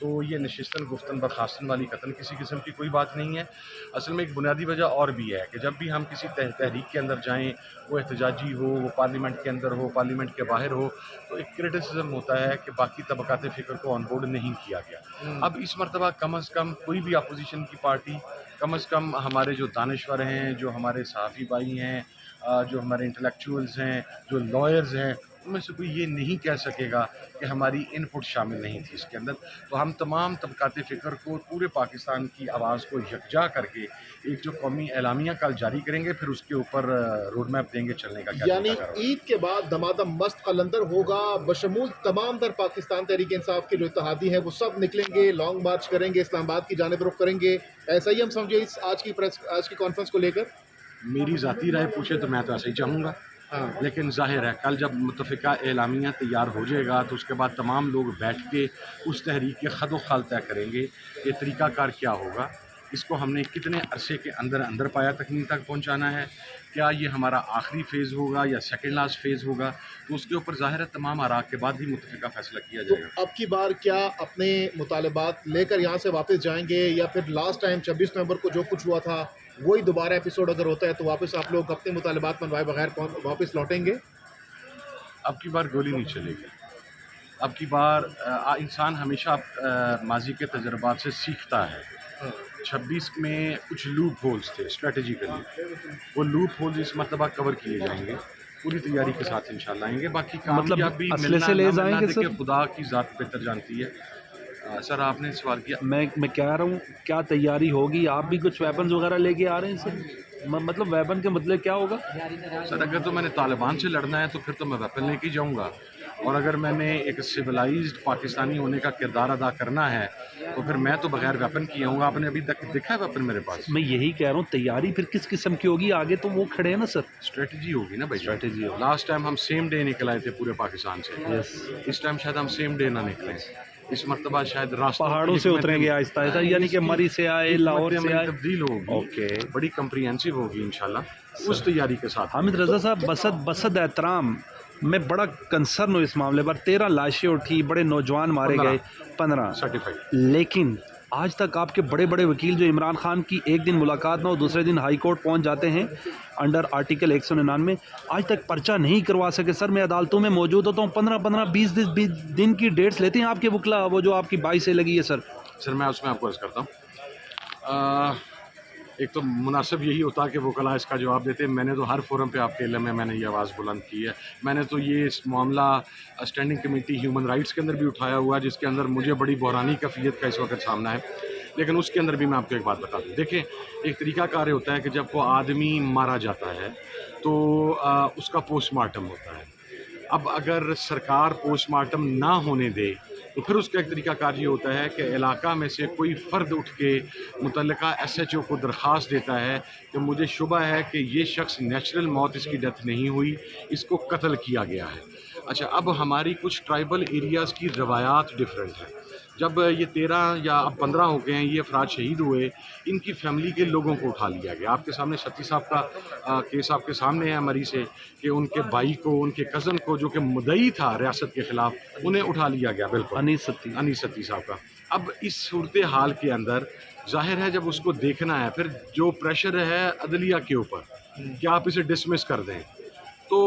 تو یہ نشستن گفتن برخاستن والی قطن کسی قسم کی کوئی بات نہیں ہے. اصل میں ایک بنیادی وجہ اور بھی ہے کہ جب بھی ہم کسی تحریک کے اندر جائیں، وہ احتجاجی ہو، وہ پارلیمنٹ کے اندر ہو، پارلیمنٹ کے باہر ہو، تو ایک کرٹیسزم ہوتا ہے کہ باقی طبقات فکر کو آن بورڈ نہیں کیا گیا. اب اس مرتبہ کم از کم کوئی بھی اپوزیشن کی پارٹی، کم از کم ہمارے جو دانشور ہیں، جو ہمارے صحافی بھائی ہیں، جو ہمارے انٹلیکچوئلز ہیں، جو لائرز ہیں، ان میں سے کوئی یہ نہیں کہہ سکے گا کہ ہماری ان پٹ شامل نہیں تھی اس کے اندر. تو ہم تمام طبقات فکر کو، پورے پاکستان کی آواز کو یکجا کر کے ایک جو قومی اعلامیہ کل جاری کریں گے، پھر اس کے اوپر روڈ میپ دیں گے چلنے کا. کیا یعنی عید کے بعد دمادم مست قلندر ہوگا، بشمول تمام در پاکستان تحریک انصاف کے جو اتحادی ہیں وہ سب نکلیں گے، لانگ مارچ کریں گے، اسلام آباد کی جانب رخ کریں گے، ایسا ہی ہم سمجھے اس آج کی کانفرنس کو لے کر؟ میری ذاتی رائے پوچھے تو میں تو ایسا ہی چاہوں گا، لیکن ظاہر ہے کل جب متفقہ اعلامیہ تیار ہو جائے گا تو اس کے بعد تمام لوگ بیٹھ کے اس تحریک کے خد و خال طے کریں گے کہ طریقہ کار کیا ہوگا، اس کو ہم نے کتنے عرصے کے اندر پایا تکمیل تک پہنچانا ہے، کیا یہ ہمارا آخری فیز ہوگا یا سیکنڈ لاسٹ فیز ہوگا، تو اس کے اوپر ظاہر ہے تمام آراء کے بعد ہی متفقہ فیصلہ کیا تو جائے گا. اب کی بار کیا اپنے مطالبات لے کر یہاں سے واپس جائیں گے، یا پھر لاسٹ ٹائم 26 نومبر کو جو کچھ ہوا تھا وہی دوبارہ ایپیسوڈ اگر ہوتا ہے تو واپس آپ لوگ اپنے مطالبات منوائے بغیر واپس لوٹیں گے؟ اب کی بار گولی نہیں چلے گی. اب کی بار انسان ہمیشہ ماضی کے تجربات سے سیکھتا ہے. 26 میں کچھ لوپ ہولز تھے اسٹریٹجیکلی، وہ لوپ ہولز اس مرتبہ کور کیے جائیں گے، پوری تیاری کے ساتھ انشاءاللہ آئیں گے. باقی کامیابی ملنا نہ ملنا دیکھیں خدا کی ذات بہتر جانتی ہے. سر آپ نے سوال کیا، میں کہہ رہا ہوں کیا تیاری ہوگی؟ آپ بھی کچھ ویپنز وغیرہ لے کے آ رہے ہیں سر؟ مطلب ویپن کے مطلب کیا ہوگا؟ سر اگر تو میں نے طالبان سے لڑنا ہے تو پھر تو میں ویپن لے کے جاؤں گا، اور اگر میں نے ایک سویلائزڈ پاکستانی ہونے کا کردار ادا کرنا ہے تو پھر میں تو بغیر ویپن کی آؤں گا. آپ نے ابھی تک دیکھا ہے ویپن میرے پاس؟ میں یہی کہہ رہا ہوں تیاری پھر کس قسم کی ہوگی؟ آگے تو وہ کھڑے ہیں نا سر. اسٹریٹجی ہوگی نا بھائی. اسٹریٹجی ہوگی. لاسٹ ٹائم ہم سیم ڈے نکل آئے تھے پورے پاکستان سے، اس ٹائم شاید ہم سیم ڈے نہ نکلیں، اس مرتبہ شاید پہاڑوں سے اتریں گے آہستہ آہستہ، یعنی کہ مری سے آئے، لاہور سے آئے، تبدیل ہوگی. اوکے، بڑی کمپریہنسو ہوگی انشاءاللہ اس تیاری کے ساتھ. حامد رضا صاحب، بسد احترام میں بڑا کنسرن ہوں اس معاملے پر. 13 لاشیں اٹھی، بڑے نوجوان مارے گئے، 15 سرٹیفائڈ. لیکن آج تک آپ کے بڑے بڑے وکیل جو عمران خان کی ایک دن ملاقات نہ ہو دوسرے دن ہائی کورٹ پہنچ جاتے ہیں انڈر آرٹیکل 199، آج تک پرچہ نہیں کروا سکے. سر میں عدالتوں میں موجود ہوتا ہوں، 15 20 دن کی ڈیٹس لیتے ہیں آپ کے وکلا، وہ جو آپ کی 22 سے لگی ہے. سر میں اس میں آپ کو عرض کرتا ہوں، ایک تو مناسب یہی ہوتا کہ وکلاء اس کا جواب دیتے. میں نے تو ہر فورم پہ آپ کے علم میں نے یہ آواز بلند کی ہے. میں نے تو یہ اس معاملہ اسٹینڈنگ کمیٹی ہیومن رائٹس کے اندر بھی اٹھایا ہوا ہے، جس کے اندر مجھے بڑی بحرانی کیفیت کا اس وقت سامنا ہے. لیکن اس کے اندر بھی میں آپ کو ایک بات بتا دوں. دیکھیں ایک طریقہ کار ہوتا ہے کہ جب کوئی آدمی مارا جاتا ہے تو اس کا پوسٹ مارٹم ہوتا ہے. اب اگر سرکار پوسٹ مارٹم نہ ہونے دے تو پھر اس کا ایک طریقہ کار یہ ہوتا ہے کہ علاقہ میں سے کوئی فرد اٹھ کے متعلقہ SHO کو درخواست دیتا ہے کہ مجھے شبہ ہے کہ یہ شخص نیچرل موت اس کی ڈیتھ نہیں ہوئی، اس کو قتل کیا گیا ہے. اچھا اب ہماری کچھ ٹرائبل ایریاز کی روایات ڈیفرنٹ ہیں. جب یہ 13 یا اب 15 ہو گئے ہیں یہ افراد شہید ہوئے، ان کی فیملی کے لوگوں کو اٹھا لیا گیا. آپ کے سامنے ستی صاحب کا کیس آپ کے سامنے ہے مری سے، کہ ان کے بھائی کو، ان کے کزن کو جو کہ مدعی تھا ریاست کے خلاف، انہیں اٹھا لیا گیا. بالکل انیس ستی صاحب کا. اب اس صورتحال کے اندر ظاہر ہے جب اس کو دیکھنا ہے پھر جو پریشر ہے عدلیہ کے اوپر کہ آپ اسے ڈسمس کر دیں، تو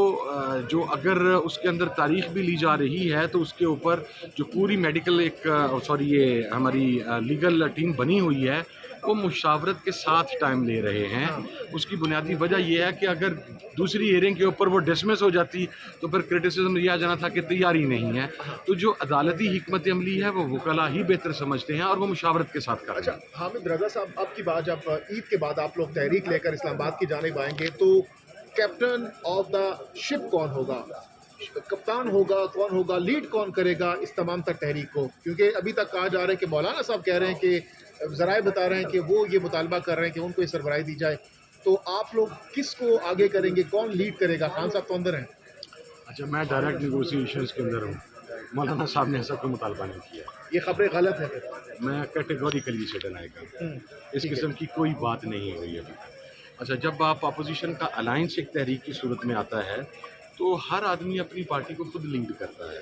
جو اگر اس کے اندر تاریخ بھی لی جا رہی ہے تو اس کے اوپر جو پوری میڈیکل یہ ہماری لیگل ٹیم بنی ہوئی ہے وہ مشاورت کے ساتھ ٹائم لے رہے ہیں. اس کی بنیادی وجہ یہ ہے کہ اگر دوسری ہیئرنگ کے اوپر وہ ڈسمس ہو جاتی تو پھر کرٹیسزم لیا جانا تھا کہ تیاری نہیں ہے. تو جو عدالتی حکمت عملی ہے وہ وکلاء ہی بہتر سمجھتے ہیں اور وہ مشاورت کے ساتھ کریں. اچھا حامد رضا صاحب، اب کی بات جب عید کے بعد آپ لوگ تحریک لے کر اسلام آباد کی جانب آئیں گے تو کیپٹن آف دا شپ کون ہوگا؟ کپتان ہوگا؟ کون ہوگا؟ لیڈ کون کرے گا اس تمام تر تحریک کو؟ کیونکہ ابھی تک کہا جا رہا ہے کہ مولانا صاحب کہہ رہے ہیں کہ ذرائع بتا رہے ہیں کہ وہ یہ مطالبہ کر رہے ہیں کہ ان کو یہ سربراہی دی جائے. تو آپ لوگ کس کو آگے کریں گے؟ کون لیڈ کرے گا؟ خان صاحب تو اندر ہیں. اچھا میں ڈائریکٹ نیگوسیشنز کے اندر ہوں، مولانا صاحب نے ایسا کوئی مطالبہ نہیں کیا. یہ خبریں غلط ہیں. میں کیٹیگوریکلی سے ڈینائی کرتا ہوں، اس قسم کی کوئی بات نہیں ہوئی ابھی. اچھا جب آپ اپوزیشن کا الائنس ایک تحریک کی صورت میں آتا ہے تو ہر آدمی اپنی پارٹی کو خود لیڈ کرتا ہے.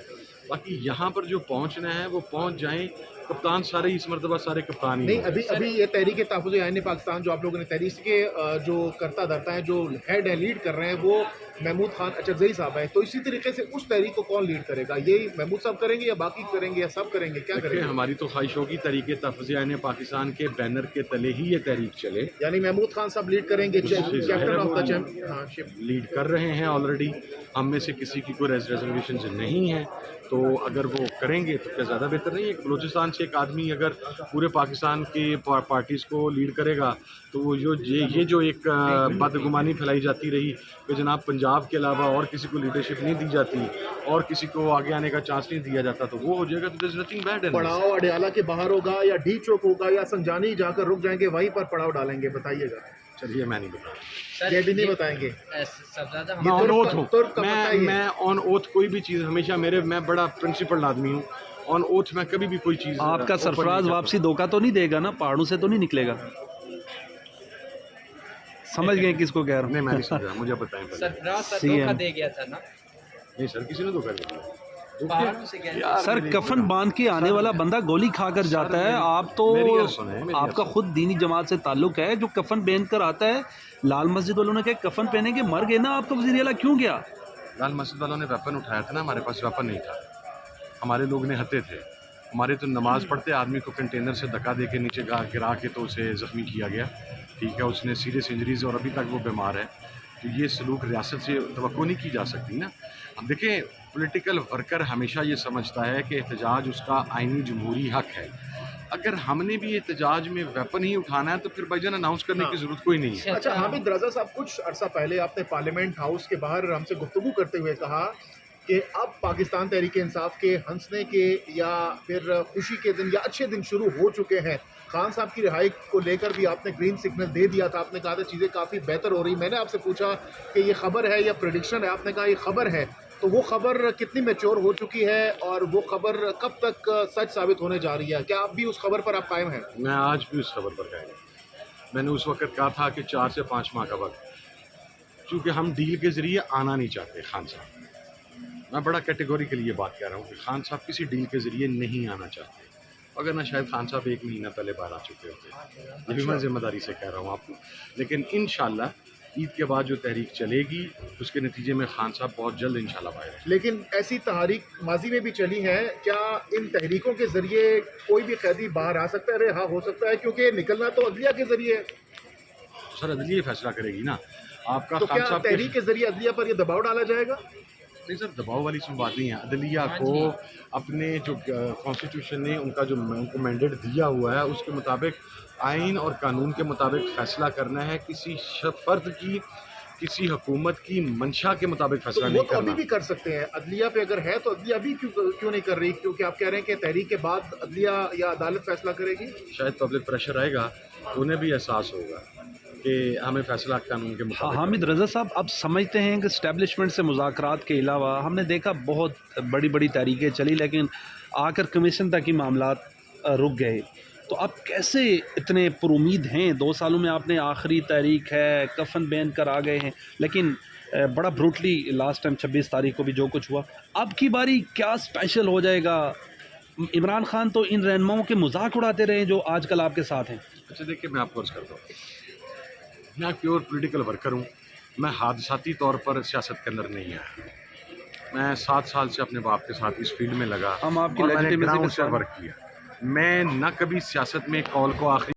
باقی یہاں پر جو پہنچنا ہے وہ پہنچ جائیں. کپتان سارے اس مرتبہ سارے کپتان ہی نہیں ہیں. ابھی یہ تحریک تحفظ آئین پاکستان جو آپ لوگوں نے تحریک کے جو کرتا دھرتا ہے جو ہیڈ ہے لیڈ کر رہے ہیں وہ محمود خان اچرزئی صاحب ہیں, تو اسی طریقے سے اس تحریک کو کون لیڈ کرے گا؟ یہ محمود صاحب کریں گے یا باقی کریں گے یا سب کریں گے, کیا کریں دیکھیں گے؟ ہماری تو خواہش ہوگی تحریک تحفظ آئین پاکستان کے بینر کے تلے ہی یہ تحریک چلے. یعنی محمود خان صاحب لیڈ کریں گے, captain of the ship. Lead کر رہے ہیں آلریڈی. ہم میں سے کسی کی کوئی ریزرویشنز نہیں ہیں, تو اگر وہ کریں گے تو کیا زیادہ بہتر نہیں ہے؟ بلوچستان سے ایک آدمی اگر پورے پاکستان کی پارٹیز کو لیڈ کرے گا تو وہ یہ جو ایک بدگمانی پھیلائی جاتی رہی کہ جناب پنجاب کے علاوہ اور کسی کو لیڈرشپ نہیں دی جاتی اور کسی کو آگے آنے کا چانس نہیں دیا جاتا, تو وہ ہو جائے گا. تو there's nothing bad in it. پڑاؤ اڈیالہ کے باہر ہوگا یا ڈی چوک ہوگا یا سنجانی جا کر رک جائیں گے وہیں پر پڑاؤ ڈالیں گے؟ بتائیے گا. چلیے میں نہیں بتا, یہ بھی نہیں بتائیں گے. میں آن اوتھ ہوں. ترک کا پتہ ہی ہے. میں آن اوتھ کوئی بھی چیز ہمیشہ میں بڑا پرنسپل آدمی ہوں. آن اوتھ میں کبھی بھی کوئی چیز آپ کا سرفراز واپسی دھوکہ تو نہیں دے گا نا؟ پہاڑوں سے تو نہیں نکلے گا؟ سمجھ گئے کس کو کہہ رہا ہوں؟ نہیں میں نہیں سمجھا, مجھے بتائیں پہلے. سرفراز سر CM دھوکہ دے گیا تھا نا, نہیں سر کسی نے دھوکہ دیا. پہاڑوں سے گیا. سر کفن باندھ کے آنے والا بندہ گولی کھا کر جاتا ہے. آپ تو میری بات سنیں, میری آپ بات کا خود دینی جماعت سے تعلق ہے. جو کفن پہن کر آتا ہے, لال مسجد والوں نے کہا کفن پہنے کے مر گئے نا, آپ کا وزیر اعلیٰ کیوں گیا؟ لال مسجد والوں نے ویپن اٹھایا تھا نا, ہمارے پاس ویپن نہیں تھا. ہمارے لوگ نے ہتے تھے. ہمارے تو نماز پڑھتے آدمی کو کنٹینر سے دھکا دے کے نیچے گرا کے تو اسے زخمی کیا گیا. ٹھیک ہے, اس نے سیریس انجریز اور ابھی تک وہ بیمار ہے. تو یہ سلوک ریاست سے توقع نہیں کی جا سکتی نا. اب دیکھیں پولیٹیکل ورکر ہمیشہ یہ سمجھتا ہے کہ احتجاج اس کا آئینی جمہوری حق ہے. اگر ہم نے بھی احتجاج میں ویپن ہی اٹھانا ہے تو پھر بھائی جان اناؤنس کرنے کی ضرورت کوئی نہیں ہے. اچھا حامد رضا صاحب, کچھ عرصہ پہلے آپ نے پارلیمنٹ ہاؤس کے باہر ہم سے گفتگو کرتے ہوئے کہا کہ اب پاکستان تحریک انصاف کے ہنسنے کے یا پھر خوشی کے دن یا اچھے دن شروع ہو چکے ہیں. خان صاحب کی رہائی کو لے کر بھی آپ نے گرین سگنل دے دیا تھا. آپ نے کہا تھا چیزیں کافی بہتر ہو رہی. میں نے آپ سے پوچھا کہ یہ خبر ہے یا پریڈکشن ہے, آپ نے کہا یہ خبر ہے. تو وہ خبر کتنی میچور ہو چکی ہے اور وہ خبر کب تک سچ ثابت ہونے جا رہی ہے؟ کیا آپ بھی اس خبر پر آپ قائم ہیں؟ میں آج بھی اس خبر پر قائم ہوں. میں نے اس وقت کہا تھا کہ 4 سے 5 ماہ کا وقت, چونکہ ہم ڈیل کے ذریعے آنا نہیں چاہتے. خان صاحب, میں بڑا کیٹیگوریکلی یہ بات کہہ رہا ہوں کہ خان صاحب کسی ڈیل کے ذریعے نہیں آنا چاہتے. اگر نہ شاید خان صاحب 1 مہینہ پہلے باہر آ چکے ہوتے. یہ بھی میں ذمہ داری سے کہہ رہا ہوں آپ کو. لیکن انشاءاللہ عید کے بعد جو تحریک چلے گی اس کے نتیجے میں خان صاحب بہت جلد انشاءاللہ باہر ہیں. لیکن ایسی تحریک ماضی میں بھی چلی ہے, کیا ان تحریکوں کے ذریعے کوئی بھی قیدی باہر آ سکتا ہے, رہا ہو سکتا ہے؟ کیونکہ نکلنا تو عدلیہ کے ذریعے ہے. سر عدلیہ فیصلہ کرے گی نا. آپ کا تو خان کیا صاحب تحریک کے ذریعے عدلیہ پر یہ دباؤ ڈالا جائے گا؟ نہیں سر, دباؤ والی کوئی بات نہیں ہے. عدلیہ کو اپنے جو کانسٹیٹیوشن نے ان کو مینڈیٹ دیا ہوا ہے اس کے مطابق آئین اور قانون کے مطابق فیصلہ کرنا ہے. کسی فرد کی, کسی حکومت کی منشا کے مطابق فیصلہ وہ نہیں تو ابھی کرنا. بھی کر سکتے ہیں. عدلیہ پہ اگر ہے تو عدلیہ ابھی کیوں نہیں کر رہی؟ کیونکہ آپ کہہ رہے ہیں کہ تحریک کے بعد عدلیہ یا عدالت فیصلہ کرے گی. شاید پبلک پریشر آئے گا تو انہیں بھی احساس ہوگا کہ ہمیں فیصلہ قانون کے مطابق. حامد رضا صاحب, اب سمجھتے ہیں کہ اسٹیبلشمنٹ سے مذاکرات کے علاوہ ہم نے دیکھا بہت بڑی بڑی تحریکیں چلی لیکن آ کر کمیشن تک ہی معاملات رک گئے. تو اب کیسے اتنے پر امید ہیں؟ 2 سالوں میں آپ نے آخری تحریک ہے, کفن پہن کر آ گئے ہیں, لیکن بڑا بروٹلی لاسٹ ٹائم 26 تاریخ کو بھی جو کچھ ہوا, اب کی باری کیا اسپیشل ہو جائے گا؟ عمران خان تو ان رہنماؤں کے مذاق اڑاتے رہے جو آج کل آپ کے ساتھ ہیں. اچھا دیکھیے, میں آپ کو عرض کرتا ہوں, میں پیور پولیٹیکل ورکر ہوں. میں حادثاتی طور پر سیاست کے اندر نہیں آیا. میں 7 سال سے اپنے باپ کے ساتھ اس فیلڈ میں لگا ہم آپ کی اور میں نے legitimacy گراؤنڈ کے سے ساتھ- ورک کیا. میں نہ کبھی سیاست میں کال کو آخری